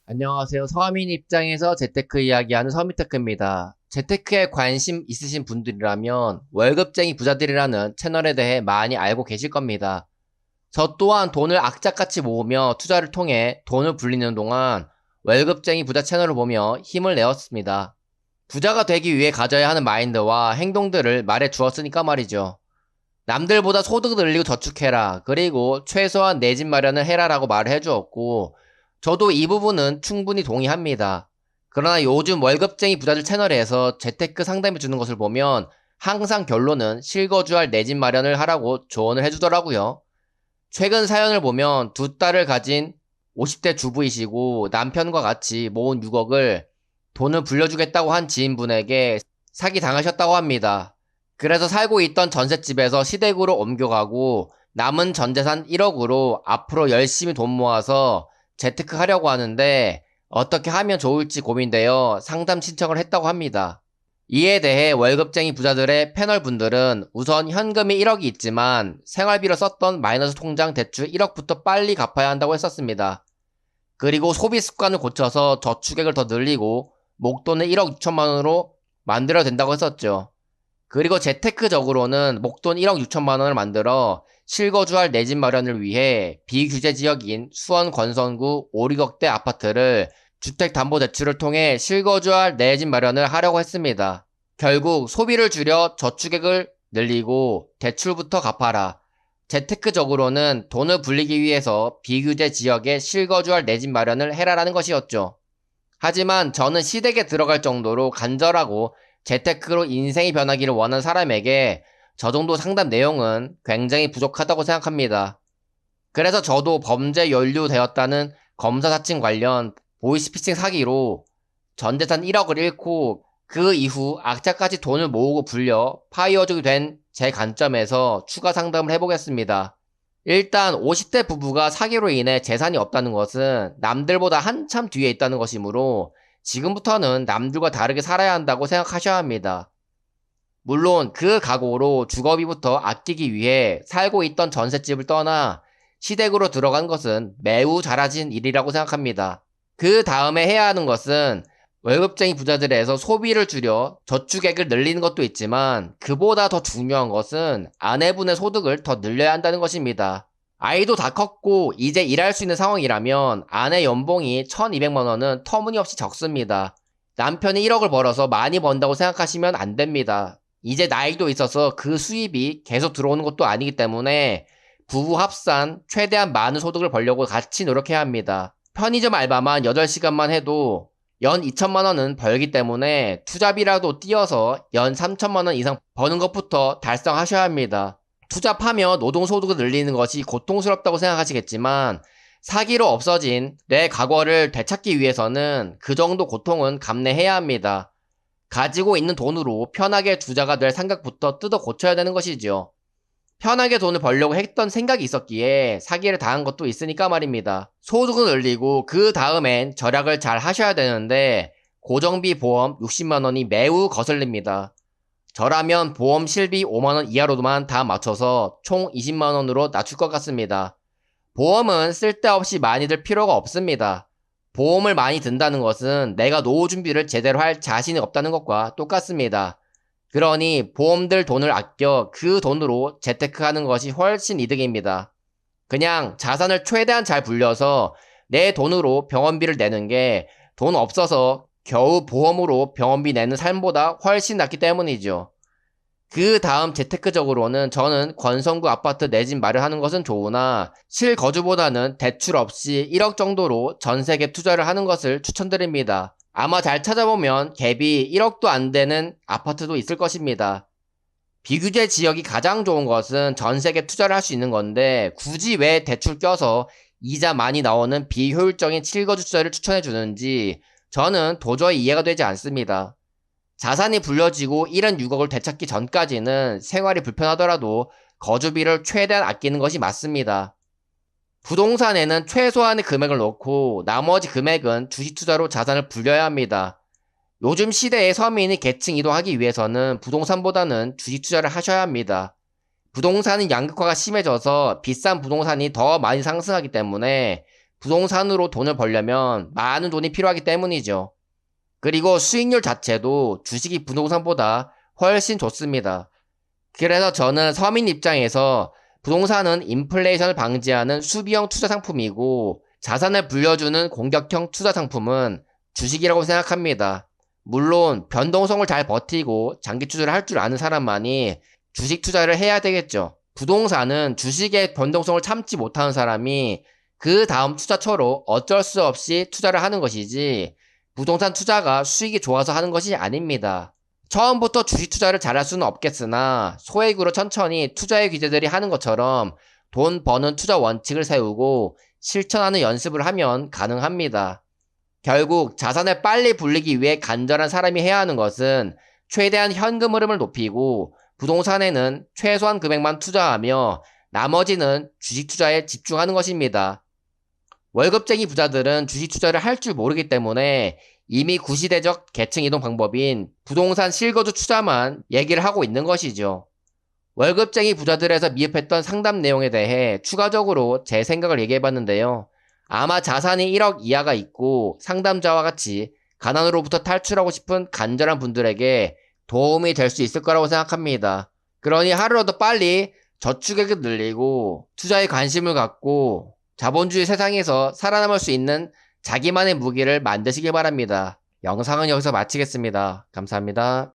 안녕하세요. 서민 입장에서 재테크 이야기하는 서민테크입니다. 재테크에 관심 있으신 분들이라면 월급쟁이 부자들이라는 채널에 대해 많이 알고 계실 겁니다. 저 또한 돈을 악착같이 모으며 투자를 통해 돈을 불리는 동안 월급쟁이 부자 채널을 보며 힘을 내었습니다. 부자가 되기 위해 가져야 하는 마인드와 행동들을 말해 주었으니까 말이죠. 남들보다 소득을 늘리고 저축해라. 그리고 최소한 내 집 마련을 해라라고 말을 해주었고, 저도 이 부분은 충분히 동의합니다. 그러나 요즘 월급쟁이 부자들 채널에서 재테크 상담해 주는 것을 보면 항상 결론은 실거주할 내 집 마련을 하라고 조언을 해주더라고요. 최근 사연을 보면 두 딸을 가진 50대 주부이시고 남편과 같이 모은 6억을 돈을 불려주겠다고 한 지인분에게 사기 당하셨다고 합니다. 그래서 살고 있던 전셋집에서 시댁으로 옮겨가고 남은 전재산 1억으로 앞으로 열심히 돈 모아서 재테크 하려고 하는데 어떻게 하면 좋을지 고민되어 상담 신청을 했다고 합니다. 이에 대해 월급쟁이 부자들의 패널 분들은 우선 현금이 1억이 있지만 생활비로 썼던 마이너스 통장 대출 1억부터 빨리 갚아야 한다고 했었습니다. 그리고 소비 습관을 고쳐서 저축액을 더 늘리고 목돈을 1억 6천만 원으로 만들어야 된다고 했었죠. 그리고 재테크적으로는 목돈 1억 6천만 원을 만들어 실거주할 내 집 마련을 위해 비규제 지역인 수원 권선구 5, 6억대 아파트를 주택담보대출을 통해 실거주할 내 집 마련을 하려고 했습니다. 결국 소비를 줄여 저축액을 늘리고 대출부터 갚아라. 재테크적으로는 돈을 불리기 위해서 비규제 지역에 실거주할 내 집 마련을 해라라는 것이었죠. 하지만 저는 시댁에 들어갈 정도로 간절하고 재테크로 인생이 변하기를 원하는 사람에게 저 정도 상담 내용은 굉장히 부족하다고 생각합니다. 그래서 저도 범죄 연루되었다는 검사 사칭 관련 보이스피싱 사기로 전재산 1억을 잃고 그 이후 악착같이 돈을 모으고 불려 파이어족이 된 제 관점에서 추가 상담을 해보겠습니다. 일단 50대 부부가 사기로 인해 재산이 없다는 것은 남들보다 한참 뒤에 있다는 것이므로 지금부터는 남들과 다르게 살아야 한다고 생각하셔야 합니다. 물론 그 각오로 주거비부터 아끼기 위해 살고 있던 전셋집을 떠나 시댁으로 들어간 것은 매우 잘하신 일이라고 생각합니다. 그 다음에 해야 하는 것은 월급쟁이 부자들에서 소비를 줄여 저축액을 늘리는 것도 있지만 그보다 더 중요한 것은 아내분의 소득을 더 늘려야 한다는 것입니다. 아이도 다 컸고 이제 일할 수 있는 상황이라면 아내 연봉이 1200만 원은 터무니없이 적습니다. 남편이 1억을 벌어서 많이 번다고 생각하시면 안 됩니다. 이제 나이도 있어서 그 수입이 계속 들어오는 것도 아니기 때문에 부부 합산 최대한 많은 소득을 벌려고 같이 노력해야 합니다. 편의점 알바만 8시간만 해도 연 2천만 원은 벌기 때문에 투잡이라도 뛰어서 연 3천만 원 이상 버는 것부터 달성하셔야 합니다. 투잡하며 노동소득을 늘리는 것이 고통스럽다고 생각하시겠지만 사기로 없어진 내 과거를 되찾기 위해서는 그 정도 고통은 감내해야 합니다. 가지고 있는 돈으로 편하게 부자가 될 생각부터 뜯어 고쳐야 되는 것이죠. 편하게 돈을 벌려고 했던 생각이 있었기에 사기를 당한 것도 있으니까 말입니다. 소득을 늘리고 그 다음엔 절약을 잘 하셔야 되는데 고정비 보험 60만 원이 매우 거슬립니다. 저라면 보험 실비 5만 원 이하로만 다 맞춰서 총 20만 원으로 낮출 것 같습니다. 보험은 쓸데없이 많이 들 필요가 없습니다. 보험을 많이 든다는 것은 내가 노후 준비를 제대로 할 자신이 없다는 것과 똑같습니다. 그러니 보험들 돈을 아껴 그 돈으로 재테크하는 것이 훨씬 이득입니다. 그냥 자산을 최대한 잘 불려서 내 돈으로 병원비를 내는 게 돈 없어서 겨우 보험으로 병원비 내는 삶보다 훨씬 낫기 때문이죠. 그 다음 재테크적으로는 저는 권선구 아파트 내 집 마련하는 것은 좋으나 실거주보다는 대출 없이 1억 정도로 전세계 투자를 하는 것을 추천드립니다. 아마 잘 찾아보면 갭이 1억도 안 되는 아파트도 있을 것입니다. 비규제 지역이 가장 좋은 것은 전세계 투자를 할 수 있는 건데 굳이 왜 대출 껴서 이자 많이 나오는 비효율적인 실거주 투자를 추천해 주는지 저는 도저히 이해가 되지 않습니다. 자산이 불려지고 1은 6억을 되찾기 전까지는 생활이 불편하더라도 거주비를 최대한 아끼는 것이 맞습니다. 부동산에는 최소한의 금액을 넣고 나머지 금액은 주식 투자로 자산을 불려야 합니다. 요즘 시대에 서민이 계층 이동하기 위해서는 부동산보다는 주식 투자를 하셔야 합니다. 부동산은 양극화가 심해져서 비싼 부동산이 더 많이 상승하기 때문에 부동산으로 돈을 벌려면 많은 돈이 필요하기 때문이죠. 그리고 수익률 자체도 주식이 부동산보다 훨씬 좋습니다. 그래서 저는 서민 입장에서 부동산은 인플레이션을 방지하는 수비형 투자 상품이고 자산을 불려주는 공격형 투자 상품은 주식이라고 생각합니다. 물론 변동성을 잘 버티고 장기 투자를 할 줄 아는 사람만이 주식 투자를 해야 되겠죠. 부동산은 주식의 변동성을 참지 못하는 사람이 그 다음 투자처로 어쩔 수 없이 투자를 하는 것이지 부동산 투자가 수익이 좋아서 하는 것이 아닙니다. 처음부터 주식 투자를 잘할 수는 없겠으나 소액으로 천천히 투자의 귀재들이 하는 것처럼 돈 버는 투자 원칙을 세우고 실천하는 연습을 하면 가능합니다. 결국 자산을 빨리 불리기 위해 간절한 사람이 해야 하는 것은 최대한 현금 흐름을 높이고 부동산에는 최소한 금액만 투자하며 나머지는 주식 투자에 집중하는 것입니다. 월급쟁이 부자들은 주식 투자를 할 줄 모르기 때문에 이미 구시대적 계층 이동 방법인 부동산 실거주 투자만 얘기를 하고 있는 것이죠. 월급쟁이 부자들에서 미흡했던 상담 내용에 대해 추가적으로 제 생각을 얘기해봤는데요. 아마 자산이 1억 이하가 있고 상담자와 같이 가난으로부터 탈출하고 싶은 간절한 분들에게 도움이 될 수 있을 거라고 생각합니다. 그러니 하루라도 빨리 저축액을 늘리고 투자에 관심을 갖고 자본주의 세상에서 살아남을 수 있는 자기만의 무기를 만드시길 바랍니다. 영상은 여기서 마치겠습니다. 감사합니다.